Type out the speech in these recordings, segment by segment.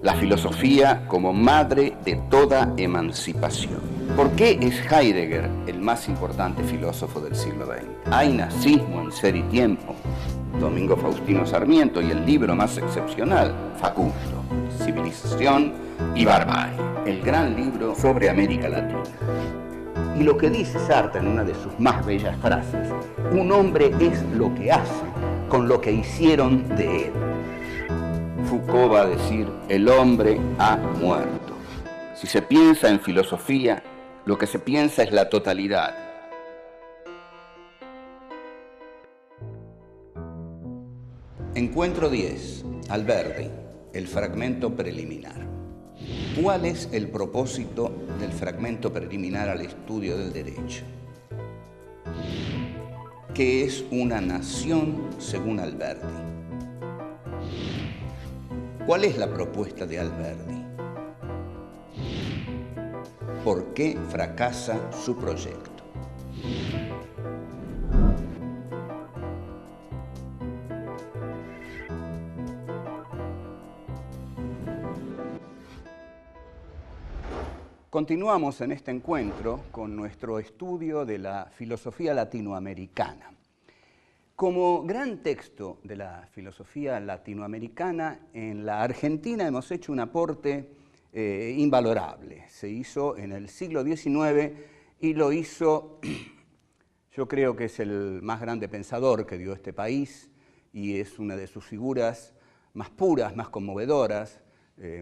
La filosofía como madre de toda emancipación. ¿Por qué es Heidegger el más importante filósofo del siglo XX? Hay nazismo en Ser y Tiempo, Domingo Faustino Sarmiento, y el libro más excepcional, Facundo, Civilización y Barbarie, el gran libro sobre América Latina. Y lo que dice Sartre en una de sus más bellas frases: un hombre es lo que hace con lo que hicieron de él. Foucault va a decir: el hombre ha muerto. Si se piensa en filosofía, lo que se piensa es la totalidad. Encuentro 10. Alberdi, el fragmento preliminar. ¿Cuál es el propósito del fragmento preliminar al estudio del derecho? ¿Qué es una nación según Alberdi? ¿Cuál es la propuesta de Alberdi? ¿Por qué fracasa su proyecto? Continuamos en este encuentro con nuestro estudio de la filosofía latinoamericana. Como gran texto de la filosofía latinoamericana, en la Argentina hemos hecho un aporte invalorable. Se hizo en el siglo XIX y lo hizo, yo creo que es el más grande pensador que dio este país y es una de sus figuras más puras, más conmovedoras,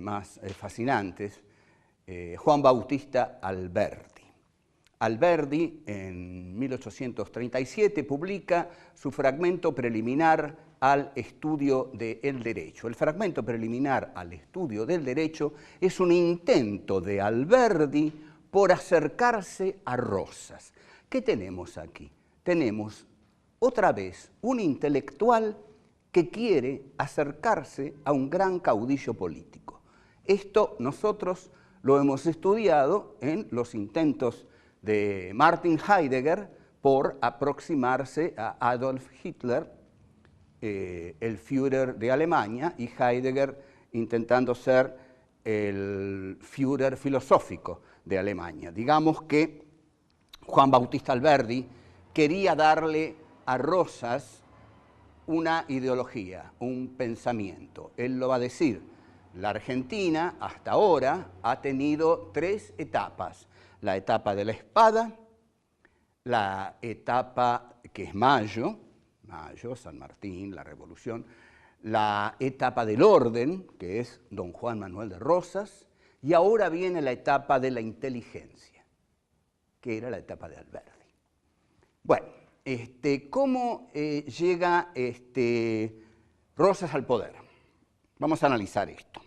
más fascinantes, Juan Bautista Alberdi. Alberdi, en 1837, publica su fragmento preliminar al estudio del derecho. El fragmento preliminar al estudio del derecho es un intento de Alberdi por acercarse a Rosas. ¿Qué tenemos aquí? Tenemos otra vez un intelectual que quiere acercarse a un gran caudillo político. Esto nosotros lo hemos estudiado en los intentos de Martin Heidegger por aproximarse a Adolf Hitler, el Führer de Alemania, y Heidegger intentando ser el Führer filosófico de Alemania. Digamos que Juan Bautista Alberdi quería darle a Rosas una ideología, un pensamiento. Él lo va a decir: la Argentina hasta ahora ha tenido tres etapas: la etapa de la espada, la etapa que es Mayo, San Martín, la Revolución, la etapa del orden, que es don Juan Manuel de Rosas, y ahora viene la etapa de la inteligencia, que era la etapa de Alberdi. Bueno, ¿cómo llega Rosas al poder? Vamos a analizar esto.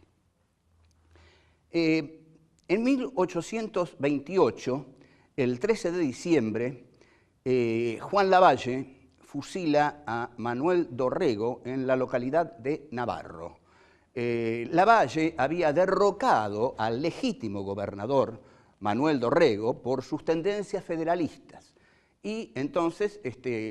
En 1828, el 13 de diciembre, Juan Lavalle fusila a Manuel Dorrego en la localidad de Navarro. Lavalle había derrocado al legítimo gobernador Manuel Dorrego por sus tendencias federalistas y entonces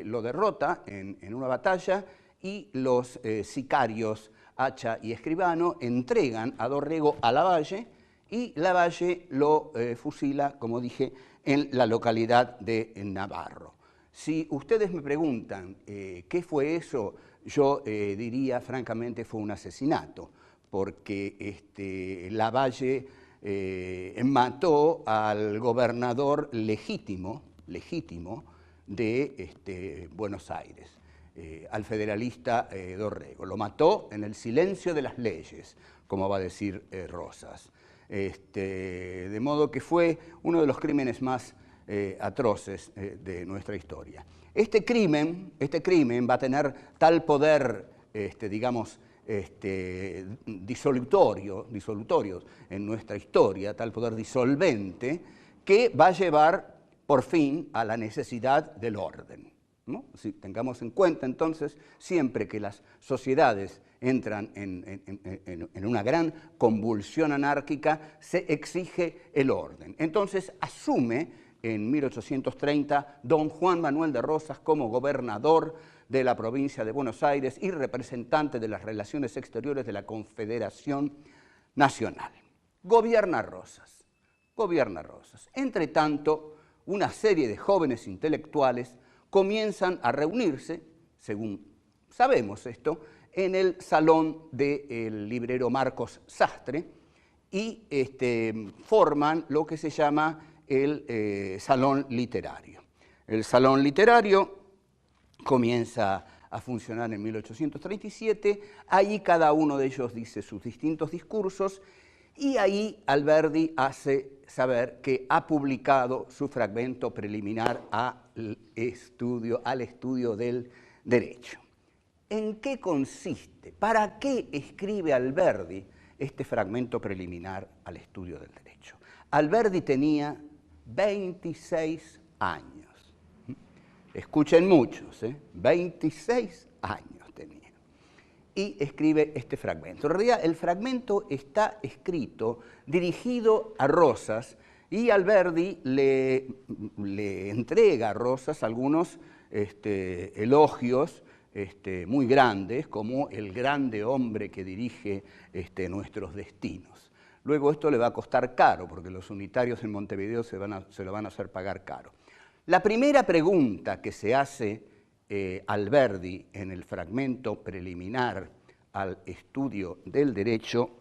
lo derrota en una batalla y los sicarios Hacha y Escribano entregan a Dorrego a Lavalle y Lavalle lo fusila, como dije, en la localidad de Navarro. Si ustedes me preguntan qué fue eso, yo diría francamente fue un asesinato, porque Lavalle mató al gobernador legítimo de Buenos Aires, al federalista Dorrego. Lo mató en el silencio de las leyes, como va a decir Rosas. De modo que fue uno de los crímenes más atroces de nuestra historia. Este crimen va a tener tal poder, digamos, disolutorio en nuestra historia, tal poder disolvente, que va a llevar por fin a la necesidad del orden, ¿no? Si tengamos en cuenta entonces, siempre que las sociedades entran en una gran convulsión anárquica, se exige el orden. Entonces asume en 1830 don Juan Manuel de Rosas como gobernador de la provincia de Buenos Aires y representante de las relaciones exteriores de la Confederación nacional. Gobierna Rosas, gobierna Rosas. Entre tanto, una serie de jóvenes intelectuales comienzan a reunirse, según sabemos esto, en el salón del librero Marcos Sastre y forman lo que se llama el salón literario. El salón literario comienza a funcionar en 1837, ahí cada uno de ellos dice sus distintos discursos y ahí Alberdi hace saber que ha publicado su fragmento preliminar al estudio del derecho. ¿En qué consiste? ¿Para qué escribe Alberdi este fragmento preliminar al estudio del derecho? Alberdi tenía 26 años. Escuchen muchos, 26 años tenía. Y escribe este fragmento. En realidad, el fragmento está escrito, dirigido a Rosas, y Alberdi le entrega a Rosas algunos elogios muy grandes, como el grande hombre que dirige nuestros destinos. Luego esto le va a costar caro, porque los unitarios en Montevideo se lo van a hacer pagar caro. La primera pregunta que se hace Alberdi en el fragmento preliminar al estudio del derecho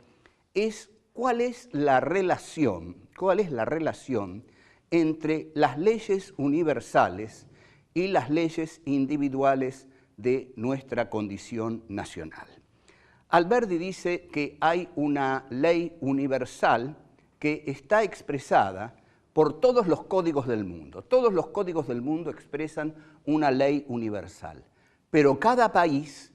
es cuál es la relación entre las leyes universales y las leyes individuales de nuestra condición nacional. Alberdi dice que hay una ley universal que está expresada por todos los códigos del mundo. Todos los códigos del mundo expresan una ley universal, pero cada país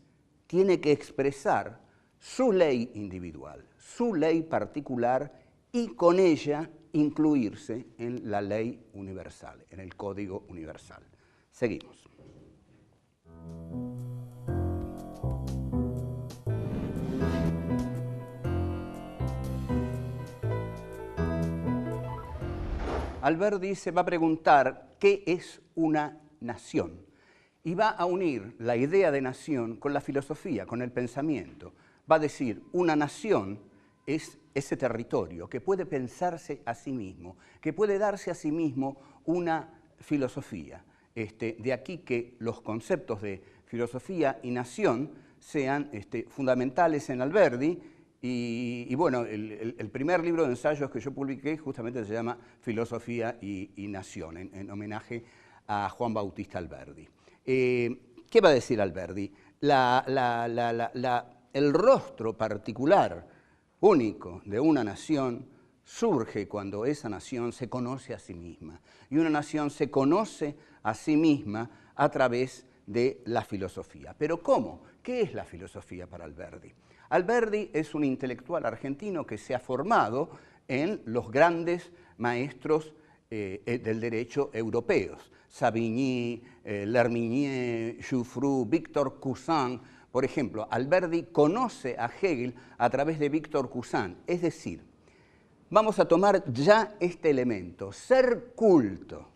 tiene que expresar su ley individual, su ley particular y con ella incluirse en la ley universal, en el código universal. Seguimos. Alberdi se va a preguntar qué es una nación y va a unir la idea de nación con la filosofía, con el pensamiento. Va a decir, una nación es ese territorio que puede pensarse a sí mismo, que puede darse a sí mismo una filosofía. De aquí que los conceptos de filosofía y nación sean fundamentales en Alberdi. Y bueno, el primer libro de ensayos que yo publiqué justamente se llama Filosofía y Nación, en homenaje a Juan Bautista Alberdi. ¿Qué va a decir Alberdi? El rostro particular, único, de una nación surge cuando esa nación se conoce a sí misma. Y una nación se conoce a sí misma a través de la filosofía. ¿Pero cómo? ¿Qué es la filosofía para Alberdi? Alberdi es un intelectual argentino que se ha formado en los grandes maestros del derecho europeos. Savigny, L'Herminier, Jouffroy, Victor Cousin. Por ejemplo, Alberdi conoce a Hegel a través de Victor Cousin. Es decir, vamos a tomar ya este elemento, ser culto.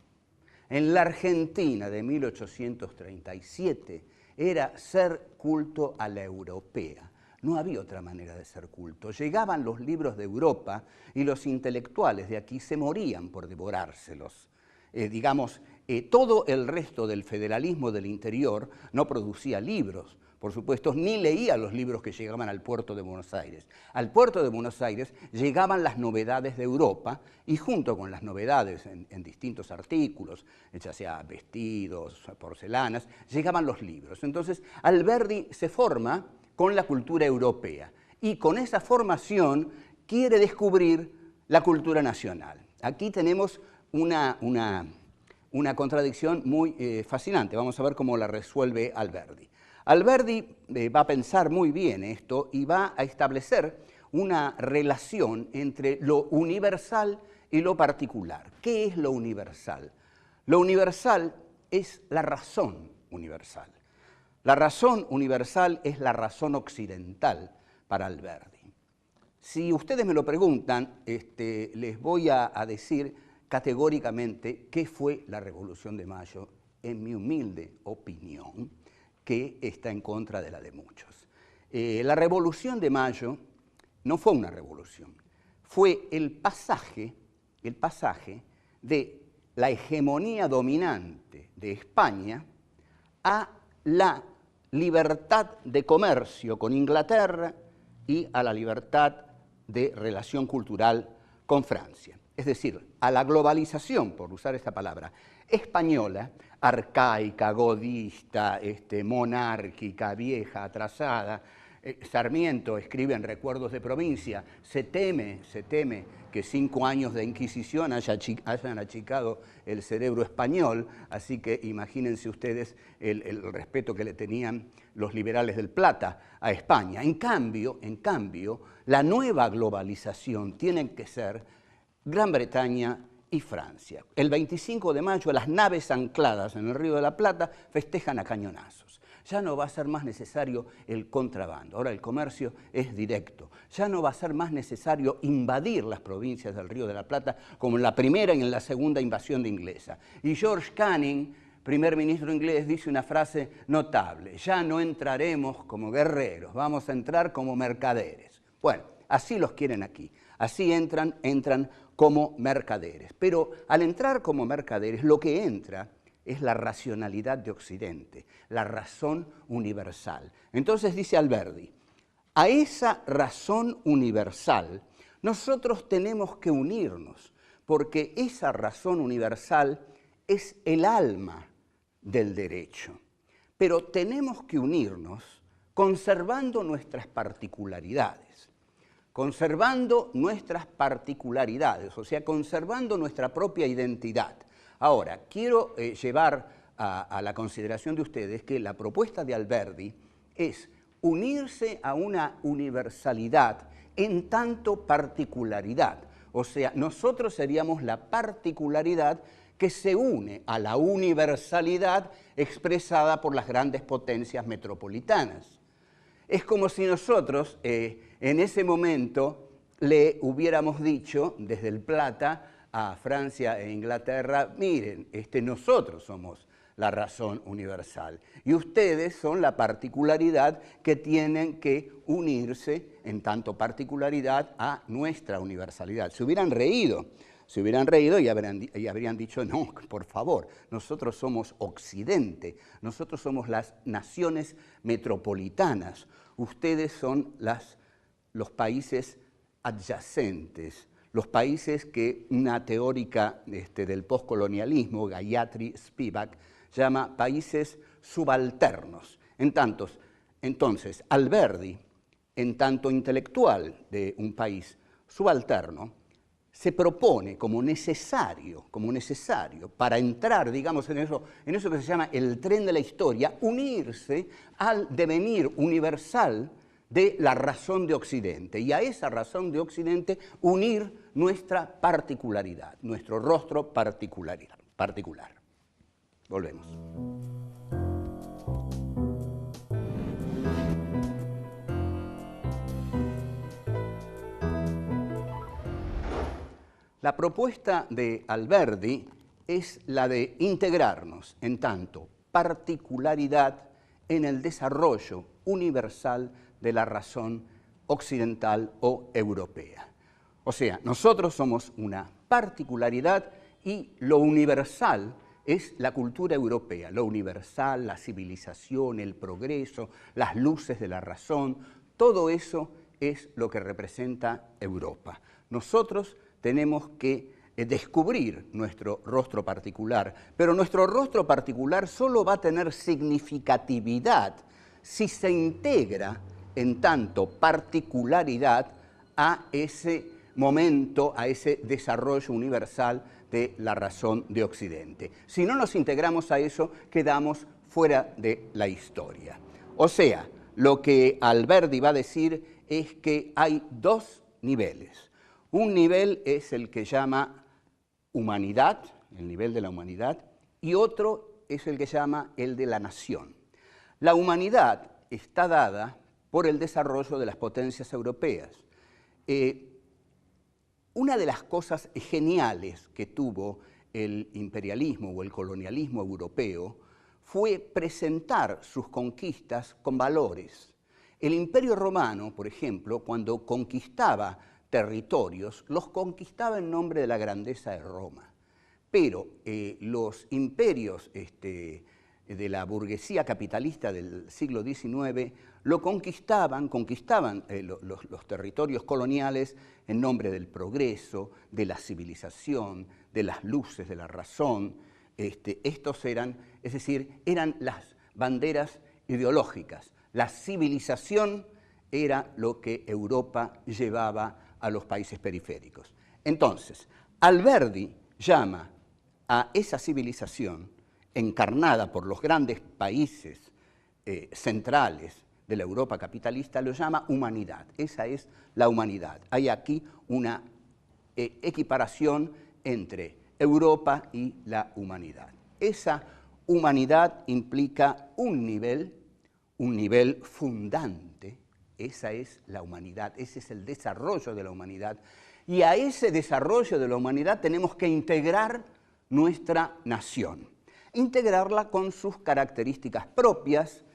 En la Argentina de 1837 era ser culto a la europea. No había otra manera de ser culto. Llegaban los libros de Europa y los intelectuales de aquí se morían por devorárselos. Todo el resto del federalismo del interior no producía libros, por supuesto, ni leía los libros que llegaban al puerto de Buenos Aires. Al puerto de Buenos Aires llegaban las novedades de Europa y junto con las novedades en distintos artículos, ya sea vestidos, porcelanas, llegaban los libros. Entonces, Alberdi se forma con la cultura europea y con esa formación quiere descubrir la cultura nacional. Aquí tenemos una contradicción muy fascinante. Vamos a ver cómo la resuelve Alberdi. Alberdi va a pensar muy bien esto y va a establecer una relación entre lo universal y lo particular. ¿Qué es lo universal? Lo universal es la razón universal. La razón universal es la razón occidental para Alberdi. Si ustedes me lo preguntan, les voy a decir categóricamente qué fue la Revolución de Mayo, en mi humilde opinión, que está en contra de la de muchos. La Revolución de Mayo no fue una revolución, fue el pasaje de la hegemonía dominante de España a la libertad de comercio con Inglaterra y a la libertad de relación cultural con Francia. Es decir, a la globalización, por usar esta palabra, española, arcaica, godista, monárquica, vieja, atrasada. Sarmiento escribe en Recuerdos de Provincia, se teme que 5 años de Inquisición hayan achicado el cerebro español, así que imagínense ustedes el respeto que le tenían los liberales del Plata a España. En cambio, la nueva globalización tiene que ser Gran Bretaña y Francia. El 25 de mayo las naves ancladas en el Río de la Plata festejan a cañonazos. Ya no va a ser más necesario el contrabando, ahora el comercio es directo. Ya no va a ser más necesario invadir las provincias del Río de la Plata como en la primera y en la segunda invasión de inglesa. Y George Canning, primer ministro inglés, dice una frase notable: ya no entraremos como guerreros, vamos a entrar como mercaderes. Bueno, así los quieren aquí, así entran como mercaderes. Pero al entrar como mercaderes, lo que entra es la racionalidad de Occidente, la razón universal. Entonces dice Alberdi, a esa razón universal nosotros tenemos que unirnos, porque esa razón universal es el alma del derecho. Pero tenemos que unirnos conservando nuestras particularidades. O sea, conservando nuestra propia identidad. Ahora, quiero llevar a la consideración de ustedes que la propuesta de Alberdi es unirse a una universalidad en tanto particularidad. O sea, nosotros seríamos la particularidad que se une a la universalidad expresada por las grandes potencias metropolitanas. Es como si nosotros en ese momento le hubiéramos dicho desde el Plata a Francia e Inglaterra, miren, nosotros somos la razón universal y ustedes son la particularidad que tienen que unirse en tanto particularidad a nuestra universalidad. Se hubieran reído y habrían dicho, no, por favor, nosotros somos Occidente, nosotros somos las naciones metropolitanas, ustedes son los países adyacentes, los países que una teórica del postcolonialismo, Gayatri Spivak, llama países subalternos. Entonces, Alberdi, en tanto intelectual de un país subalterno, se propone como necesario para entrar, digamos, en eso que se llama el tren de la historia, unirse al devenir universal de la razón de Occidente, y a esa razón de Occidente unir nuestra particularidad, nuestro rostro particular. Volvemos. La propuesta de Alberdi es la de integrarnos en tanto particularidad en el desarrollo universal de la razón occidental o europea. O sea, nosotros somos una particularidad y lo universal es la cultura europea, lo universal, la civilización, el progreso, las luces de la razón, todo eso es lo que representa Europa. Nosotros tenemos que descubrir nuestro rostro particular, pero nuestro rostro particular solo va a tener significatividad si se integra en tanto particularidad a ese momento, a ese desarrollo universal de la razón de Occidente. Si no nos integramos a eso, quedamos fuera de la historia. O sea, lo que Alberdi va a decir es que hay dos niveles. Un nivel es el que llama humanidad, el nivel de la humanidad, y otro es el que llama el de la nación. La humanidad está dada por el desarrollo de las potencias europeas. Una de las cosas geniales que tuvo el imperialismo o el colonialismo europeo fue presentar sus conquistas con valores. El Imperio Romano, por ejemplo, cuando conquistaba territorios, los conquistaba en nombre de la grandeza de Roma. Pero los imperios de la burguesía capitalista del siglo XIX lo conquistaban los territorios coloniales en nombre del progreso, de la civilización, de las luces, de la razón. Estos eran, es decir, eran las banderas ideológicas. La civilización era lo que Europa llevaba a los países periféricos. Entonces, Alberdi llama a esa civilización encarnada por los grandes países centrales de la Europa capitalista, lo llama humanidad. Esa es la humanidad. Hay aquí una equiparación entre Europa y la humanidad. Esa humanidad implica un nivel fundante. Esa es la humanidad, ese es el desarrollo de la humanidad. Y a ese desarrollo de la humanidad tenemos que integrar nuestra nación. Integrarla con sus características propias,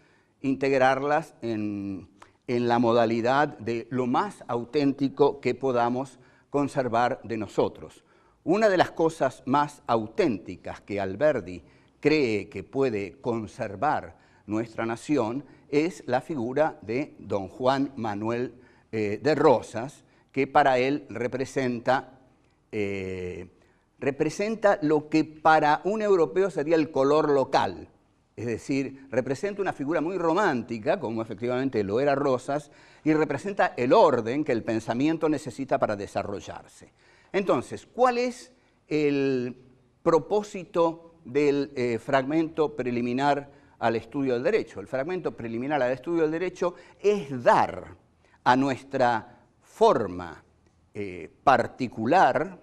integrarlas en la modalidad de lo más auténtico que podamos conservar de nosotros. Una de las cosas más auténticas que Alberdi cree que puede conservar nuestra nación es la figura de don Juan Manuel de Rosas, que para él representa lo que para un europeo sería el color local. Es decir, representa una figura muy romántica, como efectivamente lo era Rosas, y representa el orden que el pensamiento necesita para desarrollarse. Entonces, ¿cuál es el propósito del fragmento preliminar al estudio del derecho? El fragmento preliminar al estudio del derecho es dar a nuestra forma particular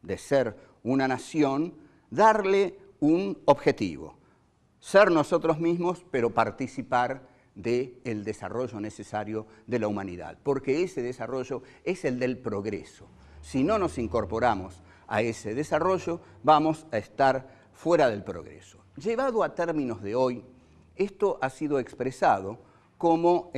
de ser una nación, darle un objetivo. Ser nosotros mismos, pero participar del desarrollo necesario de la humanidad, porque ese desarrollo es el del progreso. Si no nos incorporamos a ese desarrollo, vamos a estar fuera del progreso. Llevado a términos de hoy, esto ha sido expresado como,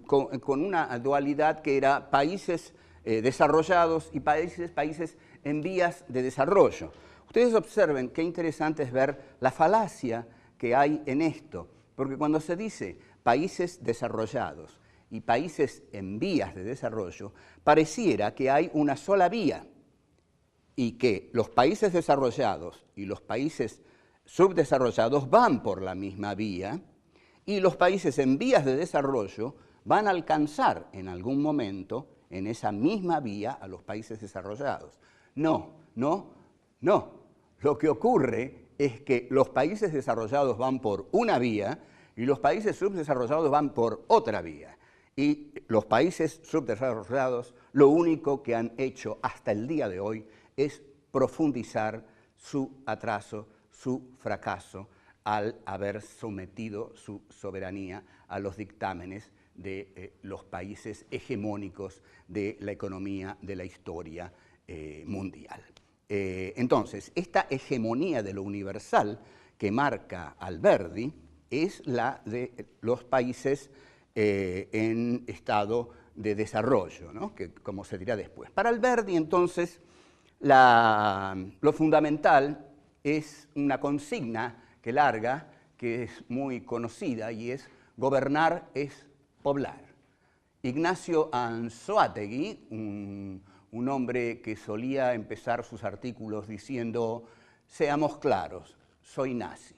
con una dualidad que era países desarrollados y países en vías de desarrollo. Ustedes observen qué interesante es ver la falacia que hay en esto, porque cuando se dice países desarrollados y países en vías de desarrollo, pareciera que hay una sola vía y que los países desarrollados y los países subdesarrollados van por la misma vía y los países en vías de desarrollo van a alcanzar en algún momento en esa misma vía a los países desarrollados. No. Lo que ocurre es que los países desarrollados van por una vía y los países subdesarrollados van por otra vía. Y los países subdesarrollados lo único que han hecho hasta el día de hoy es profundizar su atraso, su fracaso, al haber sometido su soberanía a los dictámenes de los países hegemónicos de la economía, de la historia mundial. Entonces, esta hegemonía de lo universal que marca Alberdi es la de los países en estado de desarrollo, ¿no? Que, como se dirá después. Para Alberdi, entonces, lo fundamental es una consigna que larga, que es muy conocida, y es gobernar es poblar. Ignacio Anzoátegui, un hombre que solía empezar sus artículos diciendo, seamos claros, soy nazi.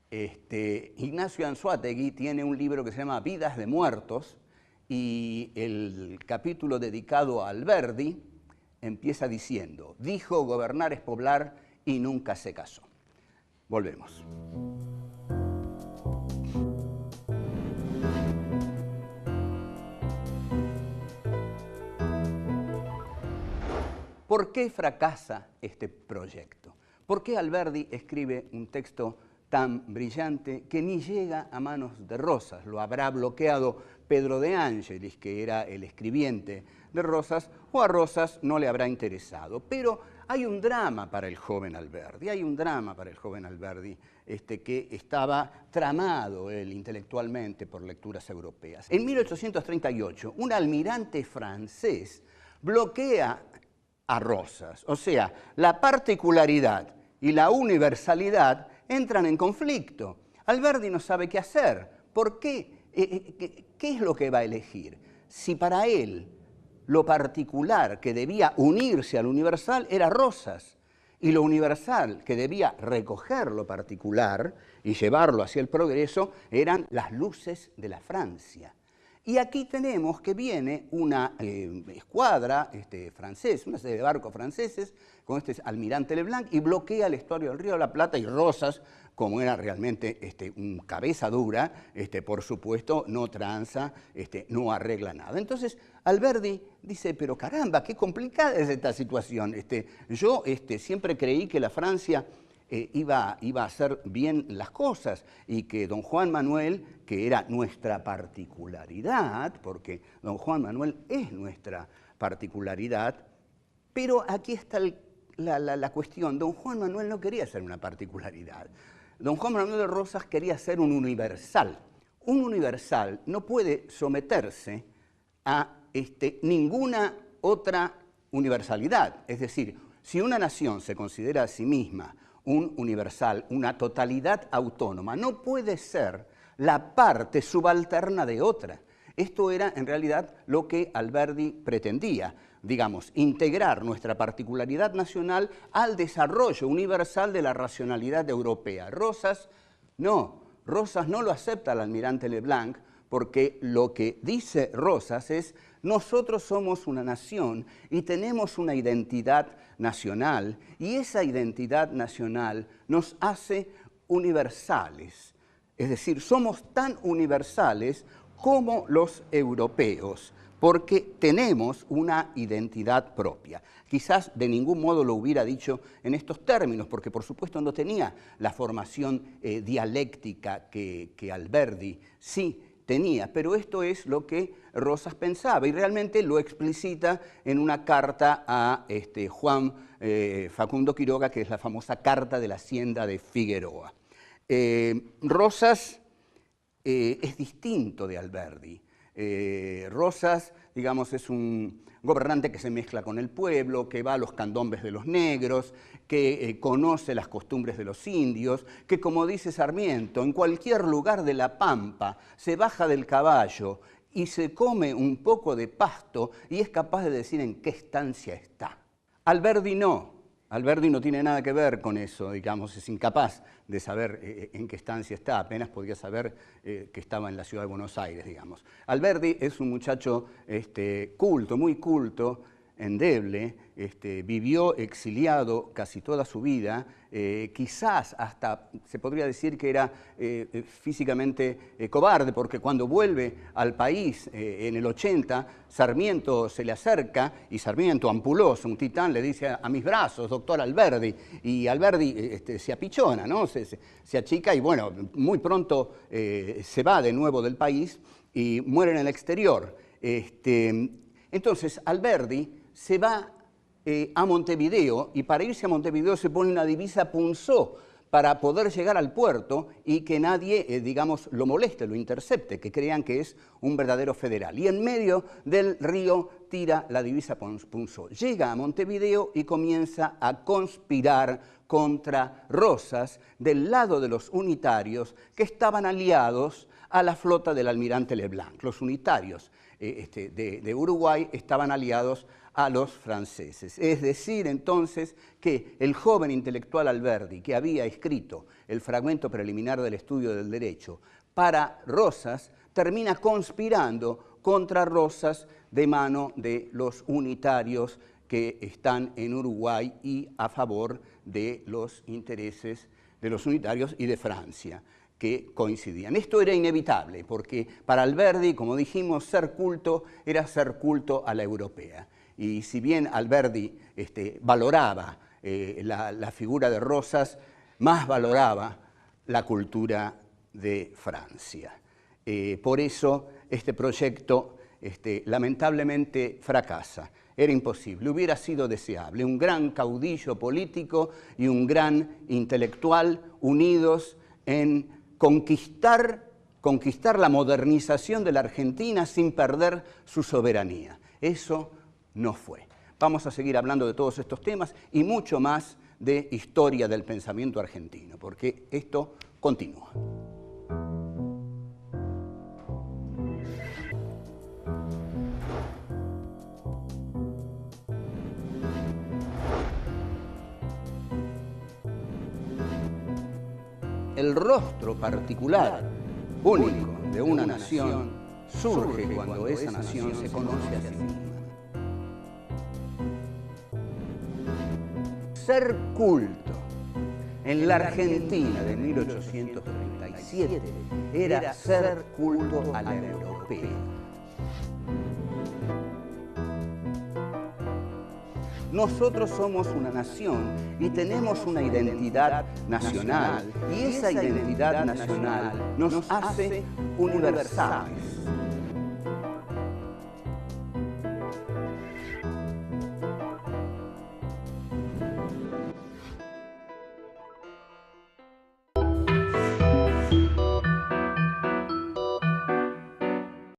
Ignacio Anzoátegui tiene un libro que se llama Vidas de Muertos, y el capítulo dedicado a Alberdi empieza diciendo, dijo gobernar es poblar y nunca se casó. Volvemos. ¿Por qué fracasa este proyecto? ¿Por qué Alberdi escribe un texto tan brillante que ni llega a manos de Rosas? Lo habrá bloqueado Pedro de Angelis, que era el escribiente de Rosas, o a Rosas no le habrá interesado. Pero hay un drama para el joven Alberdi, que estaba tramado él intelectualmente por lecturas europeas. En 1838, un almirante francés bloquea a Rosas, o sea, la particularidad y la universalidad entran en conflicto. Alberdi no sabe qué hacer. ¿Por qué? ¿Qué es lo que va a elegir? Si para él lo particular que debía unirse al universal era Rosas, y lo universal que debía recoger lo particular y llevarlo hacia el progreso eran las luces de la Francia. Y aquí tenemos que viene una escuadra francesa, una serie de barcos franceses, con este almirante Leblanc, y bloquea el estuario del Río de la Plata, y Rosas, como era realmente un cabeza dura, por supuesto, no tranza, no arregla nada. Entonces, Alberdi dice, pero caramba, qué complicada es esta situación. Yo siempre creí que la Francia iba a hacer bien las cosas y que don Juan Manuel, que era nuestra particularidad, porque don Juan Manuel es nuestra particularidad, pero aquí está la cuestión. Don Juan Manuel no quería ser una particularidad. Don Juan Manuel de Rosas quería ser un universal. Un universal no puede someterse a ninguna otra universalidad. Es decir, si una nación se considera a sí misma un universal, una totalidad autónoma, no puede ser la parte subalterna de otra. Esto era en realidad lo que Alberdi pretendía, digamos, integrar nuestra particularidad nacional al desarrollo universal de la racionalidad europea. Rosas no lo acepta el almirante Leblanc, porque lo que dice Rosas es: nosotros somos una nación y tenemos una identidad nacional, y esa identidad nacional nos hace universales. Es decir, somos tan universales como los europeos, porque tenemos una identidad propia. Quizás de ningún modo lo hubiera dicho en estos términos, porque por supuesto no tenía la formación dialéctica que Alberdi sí tenía, pero esto es lo que Rosas pensaba, y realmente lo explicita en una carta a Juan Facundo Quiroga, que es la famosa Carta de la Hacienda de Figueroa. Rosas es distinto de Alberdi. Rosas, digamos, es un gobernante que se mezcla con el pueblo, que va a los candombes de los negros, que conoce las costumbres de los indios, que, como dice Sarmiento, en cualquier lugar de la pampa se baja del caballo y se come un poco de pasto y es capaz de decir en qué estancia está. Alberdi no. Alberdi no tiene nada que ver con eso, digamos, es incapaz de saber en qué estancia está, apenas podía saber que estaba en la ciudad de Buenos Aires, digamos. Alberdi es un muchacho culto, muy culto, endeble, vivió exiliado casi toda su vida, quizás hasta se podría decir que era físicamente cobarde, porque cuando vuelve al país en el 80, Sarmiento se le acerca y Sarmiento, ampuloso, un titán, le dice: a mis brazos, doctor Alberdi, y Alberdi se apichona, ¿no? Se achica y bueno, muy pronto se va de nuevo del país y muere en el exterior. Entonces Alberdi se va a Montevideo, y para irse a Montevideo se pone una divisa punzó para poder llegar al puerto y que nadie, digamos, lo moleste, lo intercepte, que crean que es un verdadero federal. Y en medio del río tira la divisa punzó. Llega a Montevideo y comienza a conspirar contra Rosas del lado de los unitarios, que estaban aliados a la flota del almirante Leblanc. Los unitarios de Uruguay estaban aliados a los franceses. Es decir, entonces, que el joven intelectual Alberdi, que había escrito el fragmento preliminar del estudio del derecho para Rosas, termina conspirando contra Rosas de mano de los unitarios que están en Uruguay y a favor de los intereses de los unitarios y de Francia, que coincidían. Esto era inevitable, porque para Alberdi, como dijimos, ser culto era ser culto a la europea. Y si bien Alberdi valoraba la figura de Rosas, más valoraba la cultura de Francia. Por eso este proyecto lamentablemente fracasa. Era imposible, hubiera sido deseable. Un gran caudillo político y un gran intelectual unidos en conquistar la modernización de la Argentina sin perder su soberanía. Eso no fue. Vamos a seguir hablando de todos estos temas y mucho más de historia del pensamiento argentino, porque esto continúa. El rostro particular, único de una nación, surge cuando esa nación se conoce a sí misma. Ser culto en la Argentina de 1837 era ser culto a la europea. Nosotros somos una nación y tenemos una identidad nacional, y esa identidad nacional nos hace universales.